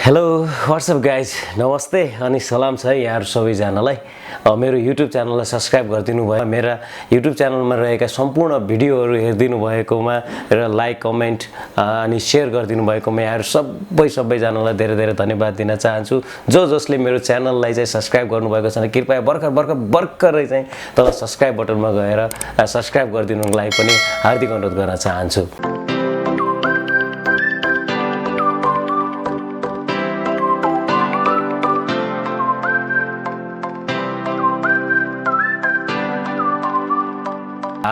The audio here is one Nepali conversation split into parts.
हेलो व्हाट्सअप गाइज नमस्ते अनि सलाम छ यहाँहरु सबैजनालाई मेरो युट्युब च्यानललाई सब्स्क्राइब गरिदिनु भयो मेरा युट्युब च्यानलमा रहेका सम्पूर्ण भिडियोहरु हेर्दिनु भएकोमा र लाइक कमेन्ट अनि शेयर गरिदिनु भएकोमा यहाँहरु सबैजनालाई धेरै धेरै धन्यवाद दिन चाहन्छु जसले मेरो च्यानललाई चाहिँ सब्स्क्राइब गर्नुभएको छ कृपया भर्खरै चाहिँ तल सब्स्क्राइब बटनमा गएर सब्स्क्राइब गरिदिनुको लागि पनि हार्दिक अनुरोध गर्न चाहन्छु।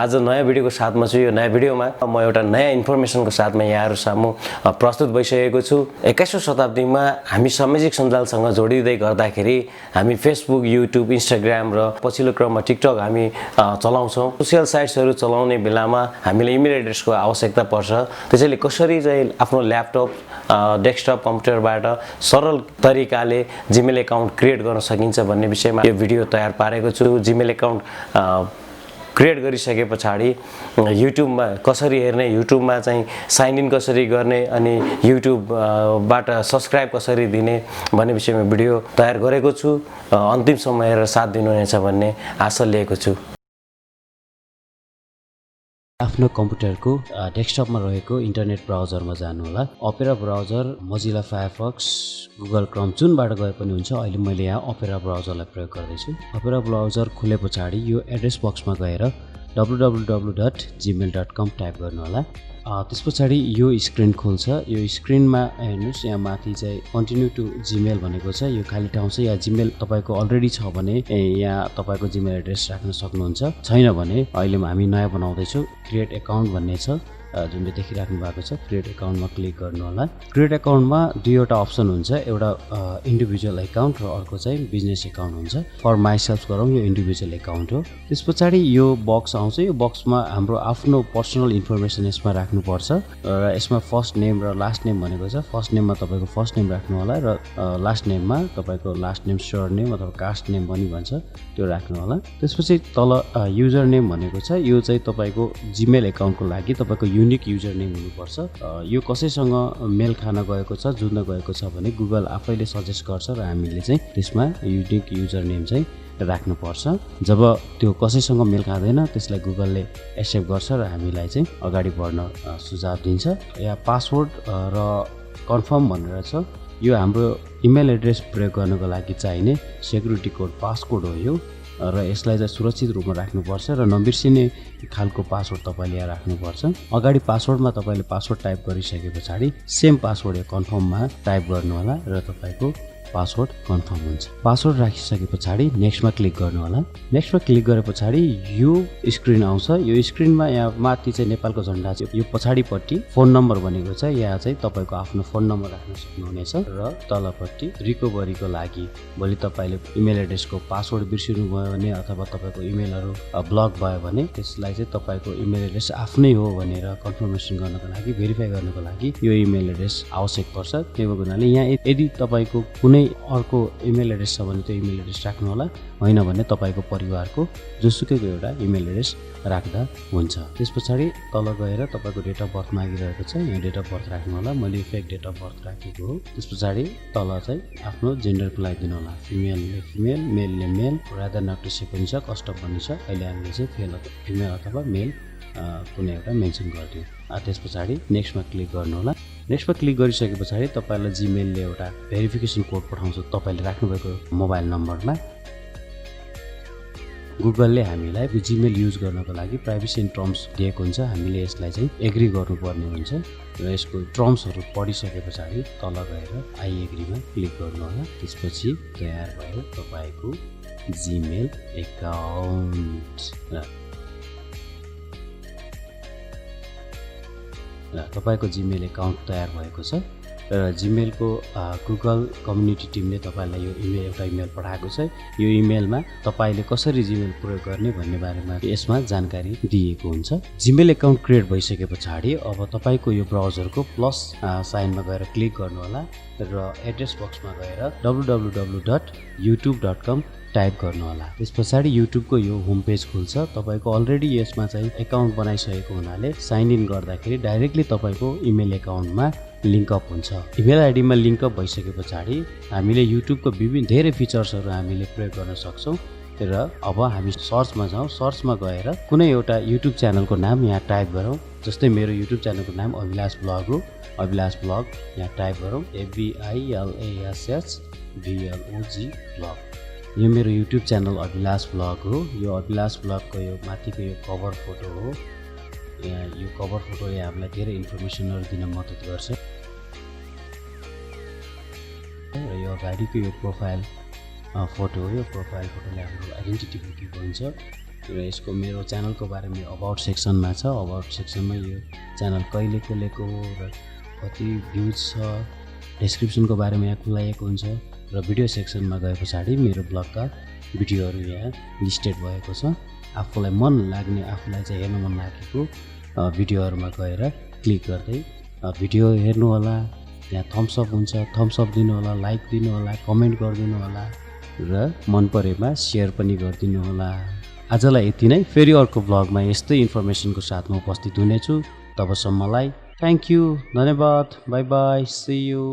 आज नयाँ भिडियोको साथमा छु। यो नयाँ भिडियोमा म एउटा नयाँ इन्फर्मेसनको साथमा यहाँहरु सामु प्रस्तुत भइसकेको छु। 21औं शताब्दीमा हामी सामाजिक सञ्जालसँग जोडिदै गर्दाखेरि हामी फेसबुक, युट्युब, इन्स्टाग्राम र पछिल्लो क्रममा टिकटक हामी चलाउँछौं। सोशल साइट्सहरु चलाउने बेलामा हामीले इमेल एड्रेसको आवश्यकता पर्छ। त्यसैले कसरी चाहिँ आफ्नो ल्यापटप, डेस्कटप कम्प्युटरबाट सरल तरिकाले जीमेल अकाउन्ट क्रिएट गर्न सकिन्छ भन्ने विषयमा यो भिडियो तयार पारेको छु। जीमेल अकाउन्ट क्रिएट गरिसके पछाडी युट्युबमा कसरी हेर्ने, युट्युबमा चाहिँ साइन इन कसरी गर्ने अनि युट्युबबाट सब्स्क्राइब कसरी दिने भन्ने विषयमा भिडियो तयार गरेको छु। अन्तिमसम्म हेरेर साथ दिनुहुनेछ भन्ने आशा लिएको छु। आफ्नो कम्प्युटरको डेस्कटपमा रहेको इन्टरनेट ब्राउजरमा जानु होला। Opera browser, Mozilla Firefox, Google Chrome जुनबाट गए पनि हुन्छ। अहिले मैले यहाँ अपेरा ब्राउजरलाई प्रयोग गर्दै छु। अपेरा ब्राउजर खुले पछाडी यो एड्रेस बक्समा गएर www.gmail.com टाइप गर्नु होला। त्यसपछि यो स्क्रिन खुल्छ। यो स्क्रिनमा हेर्नुस् यहाँ माथि चाहिँ कन्टिन्यू टु जीमेल भनेको छ। यो खाली ठाउँ छ। या जीमेल तपाईको अलरेडी छ भने यहाँ तपाईको जीमेल एड्रेस राख्न सक्नुहुन्छ। छैन भने अहिले हामी नयाँ बनाउँदै छौं। क्रिएट अकाउन्ट भन्ने छ जुनले देखिराख्नु भएको छ। क्रिएट अकाउन्टमा क्लिक गर्नु होला। क्रिएट अकाउन्टमा दुईवटा अप्सन हुन्छ। एउटा इन्डिभिजुअल अकाउन्ट र अर्को चाहिँ बिजनेस अकाउन्ट हुन्छ। फर माइसेल्फ गरौँ यो इन्डिभिजुअल अकाउन्ट हो। त्यसपछि यो बक्स आउँछ। यो बक्समा हाम्रो आफ्नो पर्सनल इन्फर्मेसन यसमा राख्नुपर्छ र यसमा फर्स्ट नेम र लास्ट नेम भनेको छ। फर्स्ट नेममा तपाईको फर्स्ट नेम राख्नु होला र लास्ट नेममा तपाईको लास्ट नेम, सरनेम अथवा कास्ट नेम पनि भन्छ त्यो राख्नु होला। त्यसपछि तल युजर नेम भनेको छ। यो चाहिँ तपाईको जीमेल अकाउन्टको लागि तपाईको युनिक युजर नेम हुनुपर्छ। यो कसैसँग मेल खान गएको छ, जुन्न गएको छ भने गुगल आफैले सजेस्ट गर्छ र हामीले चाहिँ त्यसमा युनिक युजर नेम चाहिँ राख्नुपर्छ। जब त्यो कसैसँग मेल खाँदैन त्यसलाई गुगलले एक्सेप्ट गर्छ र हामीलाई चाहिँ अगाडि बढ्न सुझाव दिन्छ। या पासवर्ड र कन्फर्म भनेर छ। यो हाम्रो इमेल एड्रेस प्रयोग गर्नको लागि चाहिने सेक्युरिटी कोड पासकोड हो यो र यसलाई चाहिँ सुरक्षित रूपमा राख्नुपर्छ र नबिर्सिने खालको पासवर्ड तपाईले यहाँ राख्नुपर्छ। अगाडि पासवर्डमा तपाईले पासवर्ड टाइप गरिसके पछाडी सेम पासवर्ड या कन्फर्ममा टाइप गर्नु होला र तपाईको पासवर्ड कन्फर्म हुन्छ। पासवर्ड राखिसके पछाडी नेक्स्टमा क्लिक गर्नु होला। नेक्स्टमा क्लिक गरे पछाडी यो स्क्रिन आउँछ। यो स्क्रिनमा यहाँ माथि चाहिँ नेपालको झण्डा छ। यो पछाडीपट्टि फोन नम्बर भनेको छ। यहाँ चाहिँ तपाईको आफ्नो फोन नम्बर राख्न सक्नुहुनेछ र तलपट्टि रिकभरीको लागि भोलि तपाईले इमेल एड्रेसको पासवर्ड बिर्सिनु भयो भने अथवा तपाईको इमेलहरु ब्लक भयो भने त्यसलाई चाहिँ तपाईको इमेल एड्रेस आफ्नै हो भनेर कन्फर्मेसन गर्नको लागि, भेरिफाई गर्नको लागि यो इमेल एड्रेस आवश्यक पर्छ। त्यही भएकोले यहाँ यदि तपाईको कुनै अर्को इमेल एड्रेस छ भने त्यो इमेल एड्रेस राख्नु होला। हैन भने तपाईको परिवारको जोसुकैको एउटा इमेल एड्रेस राख्दा हुन्छ। त्यसपछि तल गएर तपाईको डेट अफ बर्थ मागिरहेको छ। यहाँ डेट अफ बर्थ राख्नु होला। मैले फेक डेट अफ बर्थ राखेको हो। त्यसपछि तल चाहिँ आफ्नो जेन्डरको लागि दिनु होला। फिमेलले फिमेल, मेलले male, rather not to say पनि छ, कस्टम पनि छ। अहिले हामीले चाहिँ फिमेल अथवा मेल कुनै एउटा मेन्सन गर्दियौ। त्यसपछि नेक्स्टमा क्लिक गर्नु होला। नेक्स्टमा क्लिक गरिसके पछाडी तपाईलाई जीमेलले एउटा भेरिफिकेसन कोड पठाउँछ तपाईले राख्नुभएको मोबाइल नम्बरमा। गुगलले हामीलाई जीमेल युज गर्नको लागि प्राइभेसी एन्ड टर्म्स दिएको हुन्छ। हामीले यसलाई चाहिँ एग्री गर्नुपर्ने हुन्छ र यसको टर्म्सहरु पढिसके पछाडी तल गएर आई एग्रीमा क्लिक गर्नु होला। त्यसपछि तयार भयो तपाईको जीमेल अकाउन्ट र तपाईको जीमेल अकाउन्ट तयार भएको छ र जीमेलको गुगल कम्युनिटी टिमले तपाईलाई यो एउटा इमेल पठाएको छ। यो इमेलमा तपाईले कसरी जीमेल प्रयोग गर्ने भन्ने बारेमा यसमा जानकारी दिएको हुन्छ। जीमेल अकाउन्ट क्रिएट भइसके पछाडी अब तपाईको यो ब्राउजरको प्लस साइनमा गएर क्लिक गर्नु होला र एड्रेस बक्समा गएर www.youtube.com टाइप गर्नु होला। त्यसपछि युट्युबको यो होम पेज खुल्छ। तपाईको अलरेडी यसमा चाहिँ अकाउन्ट बनाइसकेको हुनाले साइन इन गर्दाखेरि डाइरेक्टली तपाईको इमेल अकाउन्टमा लिङ्कअप हुन्छ। इमेल आइडीमा लिङ्कअप भइसके पछाडि हामीले युट्युबको विभिन्न धेरै फिचर्सहरू हामीले प्रयोग गर्न सक्छौँ र अब हामी सर्चमा जाउँ। सर्चमा गएर कुनै एउटा युट्युब च्यानलको नाम यहाँ टाइप गरौँ। जस्तै मेरो युट्युब च्यानलको नाम अबिलाश ब्लग हो। अबिलाश ब्लग यहाँ टाइप गरौँ, ABILASH ब्लग। यो मेरो युट्युब च्यानल अबिलाश ब्लग हो। यो अबिलाश ब्लगको यो माथिको यो कभर फोटो हो। यहाँ यो कभर फोटोले हामीलाई धेरै इन्फर्मेसनहरू दिन मद्दत गर्छ र यो अगाडिको यो प्रोफाइल फोटो हो। यो प्रोफाइल फोटोले हाम्रो आइडेन्टिटी बुकिङ हुन्छ र यसको मेरो च्यानलको बारेमा अबाउट सेक्सनमा छ। अबाउट सेक्सनमा यो च्यानल कहिले खोलेको र कति भ्युज छ, डिस्क्रिप्सनको बारेमा यहाँ खुलाइएको हुन्छ र भिडियो सेक्सनमा गए पछाडि मेरो ब्लगका भिडियोहरू यहाँ लिस्टेड भएको छ। आफूलाई मन लाग्ने, आफूलाई चाहिँ हेर्न मन लागेको भिडियोहरूमा गएर क्लिक गर्दै भिडियो हेर्नु होला। त्यहाँ थम्सअप हुन्छ, थम्सअप दिनु होला, लाइक दिनु होला, कमेन्ट गरिदिनु होला र मन परेमा सेयर पनि गरिदिनु होला। आजलाई यति नै। फेरि अर्को ब्लगमा यस्तै इन्फर्मेसनको साथमा उपस्थित हुनेछु। तबसम्मलाई थ्याङ्क यू, धन्यवाद, बाई बाई, सी यू।